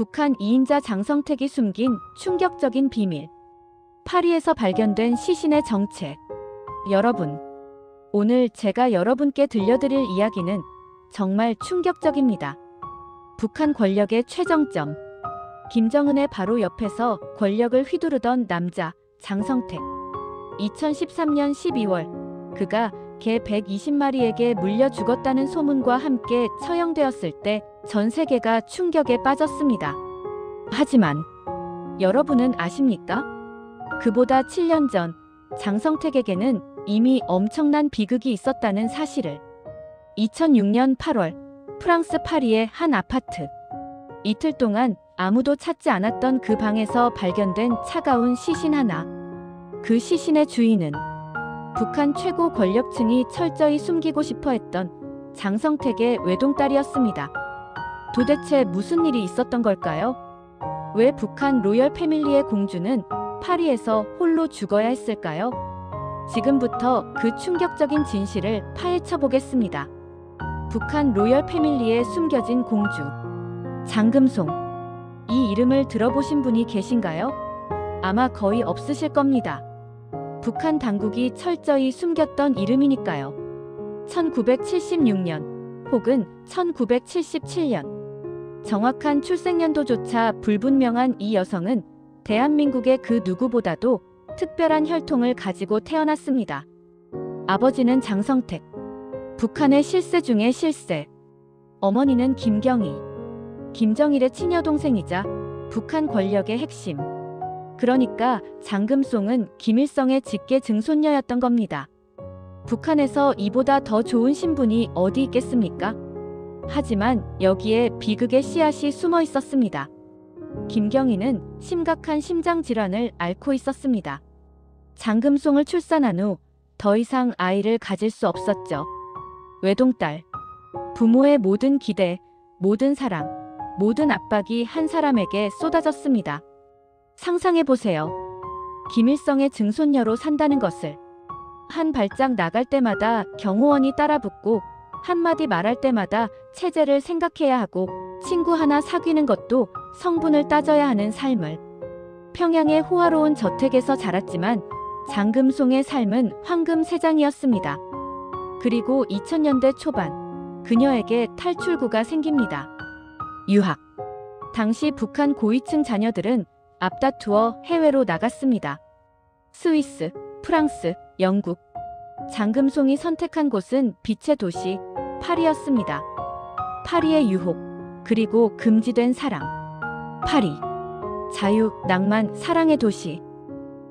북한 2인자 장성택이 숨긴 충격적인 비밀. 파리에서 발견된 시신의 정체. 여러분, 오늘 제가 여러분께 들려드릴 이야기는 정말 충격적입니다. 북한 권력의 최정점. 김정은의 바로 옆에서 권력을 휘두르던 남자 장성택. 2013년 12월 그가 개 120마리에게 물려 죽었다는 소문과 함께 처형되었을 때 전 세계가 충격에 빠졌습니다. 하지만 여러분은 아십니까? 그보다 7년 전 장성택에게는 이미 엄청난 비극이 있었다는 사실을. 2006년 8월 프랑스 파리의 한 아파트. 이틀 동안 아무도 찾지 않았던 그 방에서 발견된 차가운 시신 하나. 그 시신의 주인은 북한 최고 권력층이 철저히 숨기고 싶어 했던 장성택의 외동딸이었습니다. 도대체 무슨 일이 있었던 걸까요? 왜 북한 로열 패밀리의 공주는 파리에서 홀로 죽어야 했을까요? 지금부터 그 충격적인 진실을 파헤쳐 보겠습니다. 북한 로열 패밀리의 숨겨진 공주 장금송. 이 이름을 들어보신 분이 계신가요? 아마 거의 없으실 겁니다. 북한 당국이 철저히 숨겼던 이름이니까요. 1976년 혹은 1977년. 정확한 출생연도조차 불분명한 이 여성은 대한민국의 그 누구보다도 특별한 혈통을 가지고 태어났습니다. 아버지는 장성택, 북한의 실세 중의 실세. 어머니는 김경희, 김정일의 친여동생이자 북한 권력의 핵심. 그러니까 장금송은 김일성의 직계 증손녀였던 겁니다. 북한에서 이보다 더 좋은 신분이 어디 있겠습니까? 하지만 여기에 비극의 씨앗이 숨어 있었습니다. 김경희는 심각한 심장질환을 앓고 있었습니다. 장금송을 출산한 후 더 이상 아이를 가질 수 없었죠. 외동딸. 부모의 모든 기대, 모든 사랑, 모든 압박이 한 사람에게 쏟아졌습니다. 상상해보세요. 김일성의 증손녀로 산다는 것을. 한 발짝 나갈 때마다 경호원이 따라붙고 한마디 말할 때마다 체제를 생각해야 하고 친구 하나 사귀는 것도 성분을 따져야 하는 삶을. 평양의 호화로운 저택에서 자랐지만 장금송의 삶은 황금 세장이었습니다. 그리고 2000년대 초반 그녀에게 탈출구가 생깁니다. 유학. 당시 북한 고위층 자녀들은 앞다투어 해외로 나갔습니다. 스위스, 프랑스, 영국. 장금송이 선택한 곳은 빛의 도시 파리였습니다. 파리의 유혹, 그리고 금지된 사랑. 파리. 자유, 낭만, 사랑의 도시.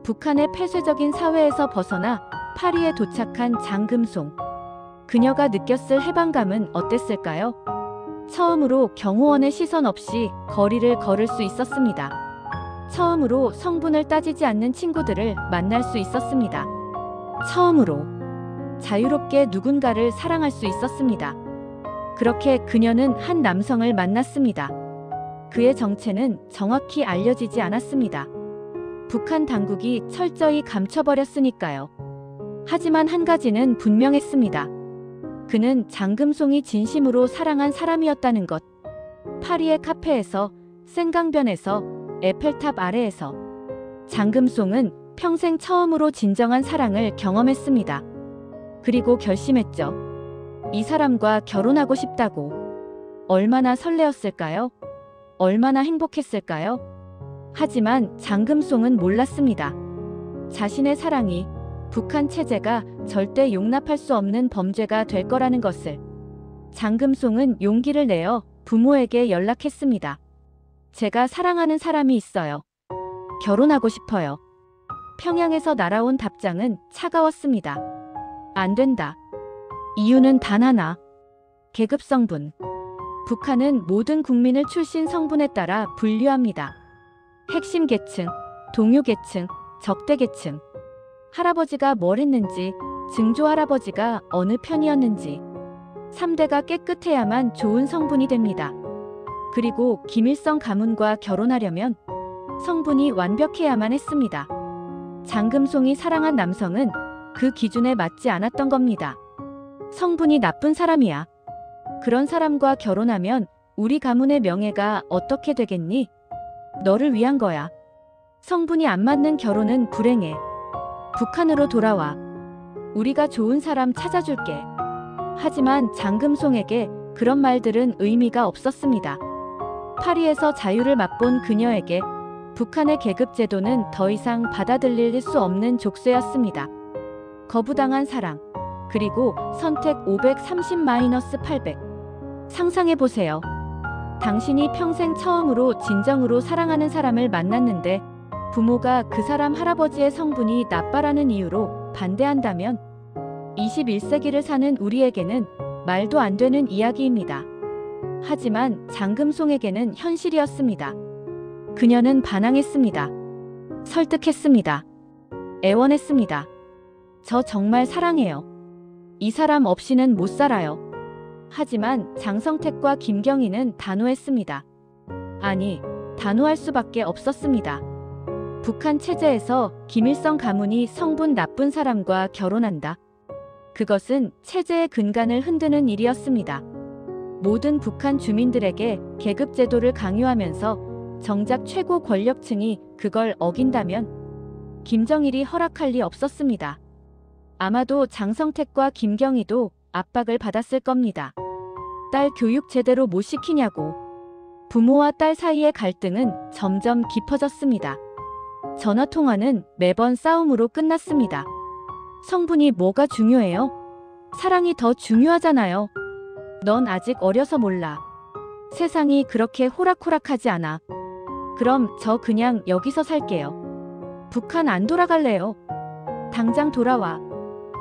북한의 폐쇄적인 사회에서 벗어나 파리에 도착한 장금송. 그녀가 느꼈을 해방감은 어땠을까요? 처음으로 경호원의 시선 없이 거리를 걸을 수 있었습니다. 처음으로 성분을 따지지 않는 친구들을 만날 수 있었습니다. 처음으로 자유롭게 누군가를 사랑할 수 있었습니다. 그렇게 그녀는 한 남성을 만났습니다. 그의 정체는 정확히 알려지지 않았습니다. 북한 당국이 철저히 감춰버렸으니까요. 하지만 한 가지는 분명했습니다. 그는 장금송이 진심으로 사랑한 사람이었다는 것. 파리의 카페에서, 생강변에서, 에펠탑 아래에서. 장금송은 평생 처음으로 진정한 사랑을 경험했습니다. 그리고 결심했죠. 이 사람과 결혼하고 싶다고. 얼마나 설레었을까요? 얼마나 행복했을까요? 하지만 장금송은 몰랐습니다. 자신의 사랑이 북한 체제가 절대 용납할 수 없는 범죄가 될 거라는 것을. 장금송은 용기를 내어 부모에게 연락했습니다. 제가 사랑하는 사람이 있어요. 결혼하고 싶어요. 평양에서 날아온 답장은 차가웠습니다. 안 된다. 이유는 단 하나. 계급 성분. 북한은 모든 국민을 출신 성분에 따라 분류합니다. 핵심 계층, 동요 계층, 적대 계층. 할아버지가 뭘 했는지, 증조 할아버지가 어느 편이었는지. 3대가 깨끗해야만 좋은 성분이 됩니다. 그리고 김일성 가문과 결혼하려면 성분이 완벽해야만 했습니다. 장금송이 사랑한 남성은 그 기준에 맞지 않았던 겁니다. 성분이 나쁜 사람이야. 그런 사람과 결혼하면 우리 가문의 명예가 어떻게 되겠니? 너를 위한 거야. 성분이 안 맞는 결혼은 불행해. 북한으로 돌아와. 우리가 좋은 사람 찾아줄게. 하지만 장금송에게 그런 말들은 의미가 없었습니다. 파리에서 자유를 맛본 그녀에게 북한의 계급 제도는 더 이상 받아들일 수 없는 족쇄였습니다. 거부당한 사랑, 그리고 선택 530-800. 상상해보세요. 당신이 평생 처음으로 진정으로 사랑하는 사람을 만났는데 부모가 그 사람 할아버지의 성분이 나빠라는 이유로 반대한다면 21세기를 사는 우리에게는 말도 안 되는 이야기입니다. 하지만 장금송에게는 현실이었습니다. 그녀는 반항했습니다. 설득했습니다. 애원했습니다. 저 정말 사랑해요. 이 사람 없이는 못 살아요. 하지만 장성택과 김경희는 단호했습니다. 아니, 단호할 수밖에 없었습니다. 북한 체제에서 김일성 가문이 성분 나쁜 사람과 결혼한다. 그것은 체제의 근간을 흔드는 일이었습니다. 모든 북한 주민들에게 계급 제도를 강요하면서 정작 최고 권력층이 그걸 어긴다면 김정일이 허락할 리 없었습니다. 아마도 장성택과 김경희도 압박을 받았을 겁니다. 딸 교육 제대로 못 시키냐고. 부모와 딸 사이의 갈등은 점점 깊어졌습니다. 전화통화는 매번 싸움으로 끝났습니다. 성분이 뭐가 중요해요? 사랑이 더 중요하잖아요. 넌 아직 어려서 몰라. 세상이 그렇게 호락호락하지 않아. 그럼 저 그냥 여기서 살게요. 북한 안 돌아갈래요. 당장 돌아와.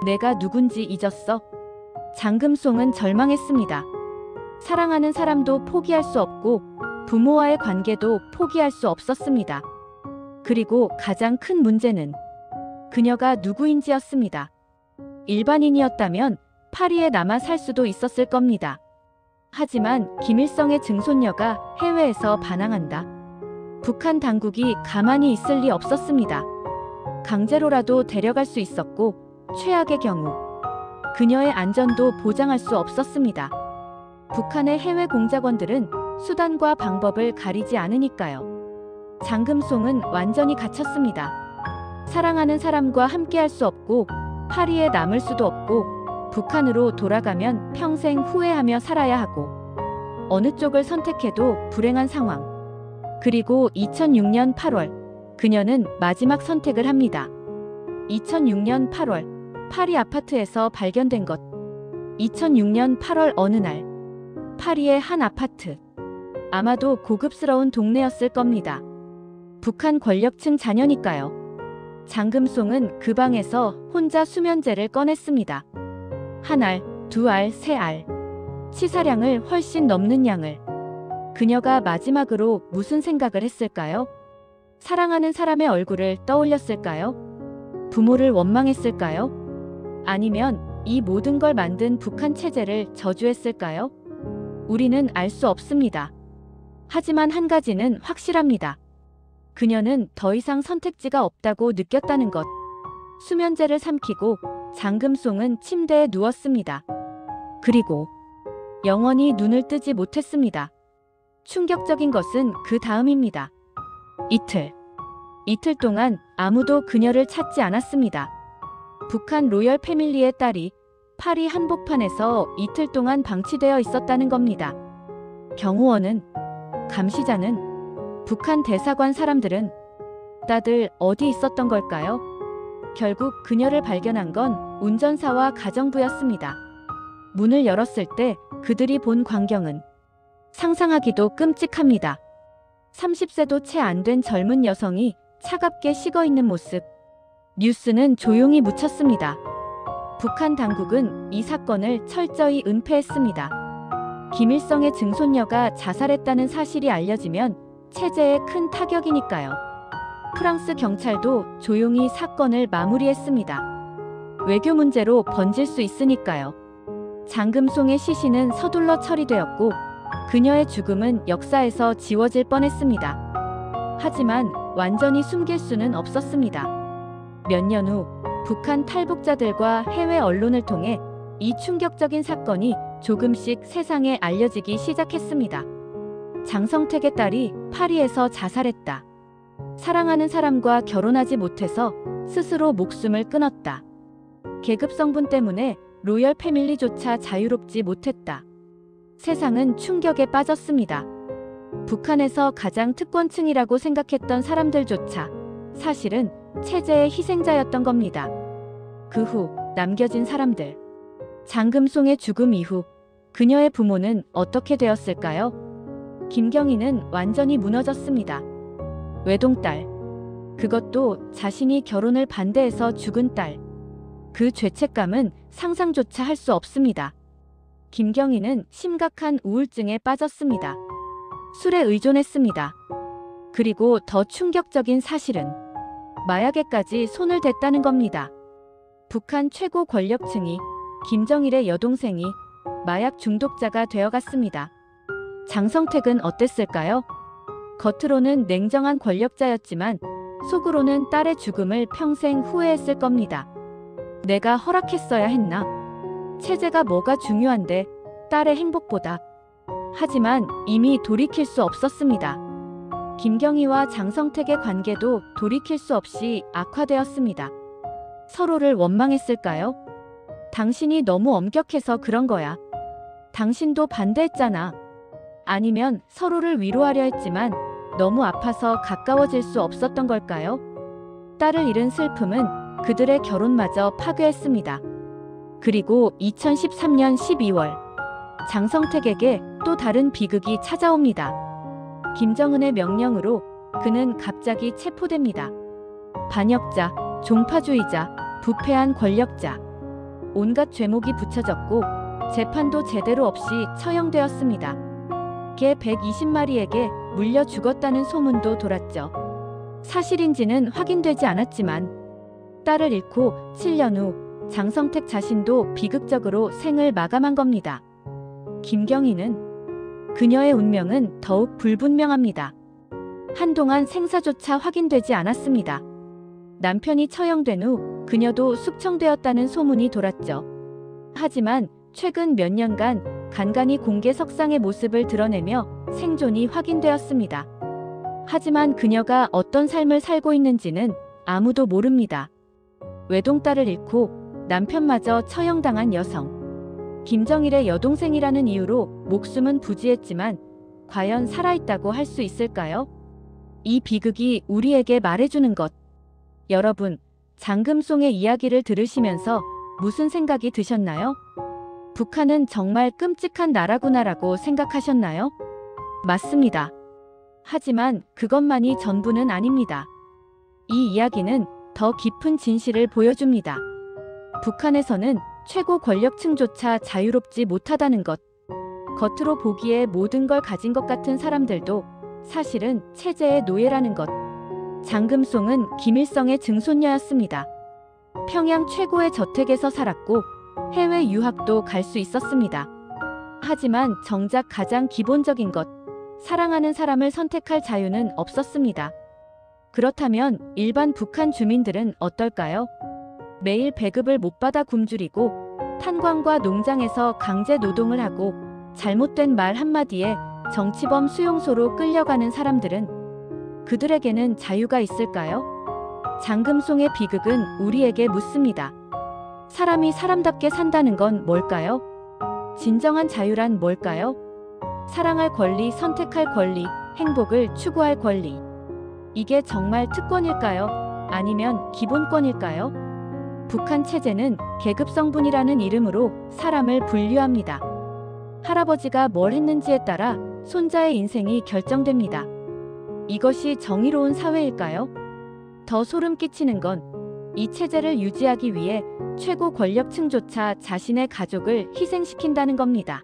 내가 누군지 잊었어? 장금송은 절망했습니다. 사랑하는 사람도 포기할 수 없고 부모와의 관계도 포기할 수 없었습니다. 그리고 가장 큰 문제는 그녀가 누구인지였습니다. 일반인이었다면 파리에 남아 살 수도 있었을 겁니다. 하지만 김일성의 증손녀가 해외에서 반항한다. 북한 당국이 가만히 있을 리 없었습니다. 강제로라도 데려갈 수 있었고 최악의 경우 그녀의 안전도 보장할 수 없었습니다. 북한의 해외 공작원들은 수단과 방법을 가리지 않으니까요. 장금송은 완전히 갇혔습니다. 사랑하는 사람과 함께할 수 없고 파리에 남을 수도 없고 북한으로 돌아가면 평생 후회하며 살아야 하고 어느 쪽을 선택해도 불행한 상황. 그리고 2006년 8월 그녀는 마지막 선택을 합니다. 2006년 8월 파리 아파트에서 발견된 것. 2006년 8월 어느 날 파리의 한 아파트. 아마도 고급스러운 동네였을 겁니다. 북한 권력층 자녀니까요. 장금송은 그 방에서 혼자 수면제를 꺼냈습니다. 한 알, 두 알, 세 알. 치사량을 훨씬 넘는 양을. 그녀가 마지막으로 무슨 생각을 했을까요? 사랑하는 사람의 얼굴을 떠올렸을까요? 부모를 원망했을까요? 아니면 이 모든 걸 만든 북한 체제를 저주했을까요? 우리는 알 수 없습니다. 하지만 한 가지는 확실합니다. 그녀는 더 이상 선택지가 없다고 느꼈다는 것. 수면제를 삼키고 장금송은 침대에 누웠습니다. 그리고 영원히 눈을 뜨지 못했습니다. 충격적인 것은 그 다음입니다. 이틀 동안 아무도 그녀를 찾지 않았습니다. 북한 로열 패밀리의 딸이 파리 한복판에서 이틀 동안 방치되어 있었다는 겁니다. 경호원은, 감시자는, 북한 대사관 사람들은 다들 어디 있었던 걸까요? 결국 그녀를 발견한 건 운전사와 가정부였습니다. 문을 열었을 때 그들이 본 광경은 상상하기도 끔찍합니다. 30세도 채 안 된 젊은 여성이 차갑게 식어있는 모습. 뉴스는 조용히 묻혔습니다. 북한 당국은 이 사건을 철저히 은폐했습니다. 김일성의 증손녀가 자살했다는 사실이 알려지면 체제에 큰 타격이니까요. 프랑스 경찰도 조용히 사건을 마무리했습니다. 외교 문제로 번질 수 있으니까요. 장금송의 시신은 서둘러 처리되었고 그녀의 죽음은 역사에서 지워질 뻔했습니다. 하지만 완전히 숨길 수는 없었습니다. 몇 년 후 북한 탈북자들과 해외 언론을 통해 이 충격적인 사건이 조금씩 세상에 알려지기 시작했습니다. 장성택의 딸이 파리에서 자살했다. 사랑하는 사람과 결혼하지 못해서 스스로 목숨을 끊었다. 계급 성분 때문에 로열 패밀리조차 자유롭지 못했다. 세상은 충격에 빠졌습니다. 북한에서 가장 특권층이라고 생각했던 사람들조차 사실은 체제의 희생자였던 겁니다. 그 후 남겨진 사람들. 장금송의 죽음 이후 그녀의 부모는 어떻게 되었을까요? 김경희는 완전히 무너졌습니다. 외동딸. 그것도 자신이 결혼을 반대해서 죽은 딸. 그 죄책감은 상상조차 할 수 없습니다. 김경희는 심각한 우울증에 빠졌습니다. 술에 의존했습니다. 그리고 더 충격적인 사실은 마약에까지 손을 댔다는 겁니다. 북한 최고 권력층이 김정일의 여동생이 마약 중독자가 되어갔습니다. 장성택은 어땠을까요? 겉으로는 냉정한 권력자였지만 속으로는 딸의 죽음을 평생 후회했을 겁니다. 내가 허락했어야 했나? 체제가 뭐가 중요한데 딸의 행복보다. 하지만 이미 돌이킬 수 없었습니다. 김경희와 장성택의 관계도 돌이킬 수 없이 악화되었습니다. 서로를 원망했을까요? 당신이 너무 엄격해서 그런 거야. 당신도 반대했잖아. 아니면 서로를 위로하려 했지만 너무 아파서 가까워질 수 없었던 걸까요? 딸을 잃은 슬픔은 그들의 결혼마저 파괴했습니다. 그리고 2013년 12월 장성택에게 또 다른 비극이 찾아옵니다. 김정은의 명령으로 그는 갑자기 체포됩니다. 반역자, 종파주의자, 부패한 권력자. 온갖 죄목이 붙여졌고 재판도 제대로 없이 처형되었습니다. 개 120마리에게 물려 죽었다는 소문도 돌았죠. 사실인지는 확인되지 않았지만 딸을 잃고 7년 후 장성택 자신도 비극적으로 생을 마감한 겁니다. 김경희는 그녀의 운명은 더욱 불분명합니다. 한동안 생사조차 확인되지 않았습니다. 남편이 처형된 후 그녀도 숙청되었다는 소문이 돌았죠. 하지만 최근 몇 년간 간간히 공개 석상의 모습을 드러내며 생존이 확인되었습니다. 하지만 그녀가 어떤 삶을 살고 있는지는 아무도 모릅니다. 외동딸을 잃고 남편마저 처형당한 여성. 김정일의 여동생이라는 이유로 목숨은 부지했지만 과연 살아있다고 할 수 있을까요? 이 비극이 우리에게 말해주는 것. 여러분, 장금송의 이야기를 들으시면서 무슨 생각이 드셨나요? 북한은 정말 끔찍한 나라구나라고 생각하셨나요? 맞습니다. 하지만 그것만이 전부는 아닙니다. 이 이야기는 더 깊은 진실을 보여줍니다. 북한에서는 최고 권력층조차 자유롭지 못하다는 것. 겉으로 보기에 모든 걸 가진 것 같은 사람들도 사실은 체제의 노예라는 것. 장금송은 김일성의 증손녀였습니다. 평양 최고의 저택에서 살았고 해외 유학도 갈 수 있었습니다. 하지만 정작 가장 기본적인 것, 사랑하는 사람을 선택할 자유는 없었습니다. 그렇다면 일반 북한 주민들은 어떨까요? 매일 배급을 못 받아 굶주리고 탄광과 농장에서 강제 노동을 하고 잘못된 말 한마디에 정치범 수용소로 끌려가는 사람들은 그들에게는 자유가 있을까요? 장금송의 비극은 우리에게 묻습니다. 사람이 사람답게 산다는 건 뭘까요? 진정한 자유란 뭘까요? 사랑할 권리, 선택할 권리, 행복을 추구할 권리. 이게 정말 특권일까요? 아니면 기본권일까요? 북한 체제는 계급성분이라는 이름으로 사람을 분류합니다. 할아버지가 뭘 했는지에 따라 손자의 인생이 결정됩니다. 이것이 정의로운 사회일까요? 더 소름 끼치는 건 이 체제를 유지하기 위해 최고 권력층조차 자신의 가족을 희생시킨다는 겁니다.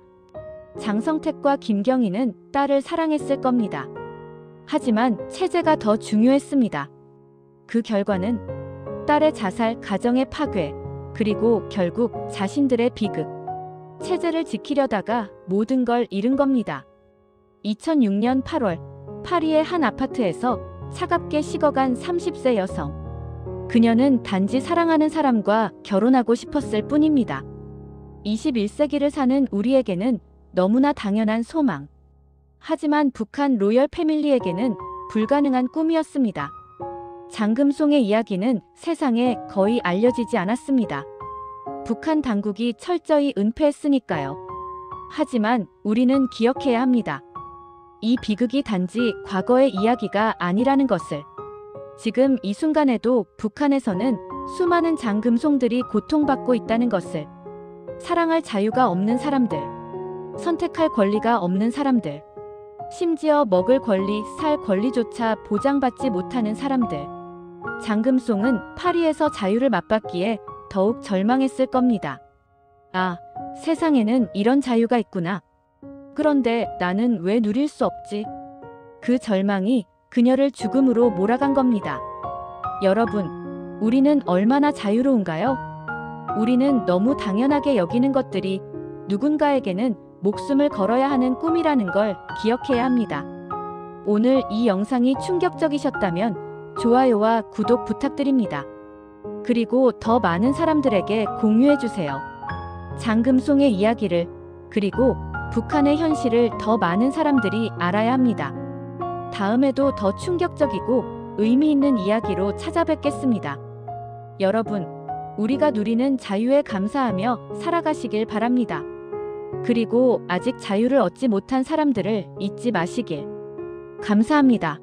장성택과 김경희는 딸을 사랑했을 겁니다. 하지만 체제가 더 중요했습니다. 그 결과는 딸의 자살, 가정의 파괴, 그리고 결국 자신들의 비극. 체제를 지키려다가 모든 걸 잃은 겁니다. 2006년 8월 파리의 한 아파트에서 차갑게 식어간 30세 여성. 그녀는 단지 사랑하는 사람과 결혼하고 싶었을 뿐입니다. 21세기를 사는 우리에게는 너무나 당연한 소망. 하지만 북한 로열 패밀리에게는 불가능한 꿈이었습니다. 장금송의 이야기는 세상에 거의 알려지지 않았습니다. 북한 당국이 철저히 은폐했으니까요. 하지만 우리는 기억해야 합니다. 이 비극이 단지 과거의 이야기가 아니라는 것을. 지금 이 순간에도 북한에서는 수많은 장금송들이 고통받고 있다는 것을. 사랑할 자유가 없는 사람들, 선택할 권리가 없는 사람들, 심지어 먹을 권리, 살 권리조차 보장받지 못하는 사람들. 장금송은 파리에서 자유를 맛봤기에 더욱 절망했을 겁니다. 아, 세상에는 이런 자유가 있구나. 그런데 나는 왜 누릴 수 없지? 그 절망이 그녀를 죽음으로 몰아간 겁니다. 여러분, 우리는 얼마나 자유로운가요? 우리는 너무 당연하게 여기는 것들이 누군가에게는 목숨을 걸어야 하는 꿈이라는 걸 기억해야 합니다. 오늘 이 영상이 충격적이셨다면 좋아요와 구독 부탁드립니다. 그리고 더 많은 사람들에게 공유해주세요. 장금송의 이야기를, 그리고 북한의 현실을 더 많은 사람들이 알아야 합니다. 다음에도 더 충격적이고 의미 있는 이야기로 찾아뵙겠습니다. 여러분, 우리가 누리는 자유에 감사하며 살아가시길 바랍니다. 그리고 아직 자유를 얻지 못한 사람들을 잊지 마시길. 감사합니다.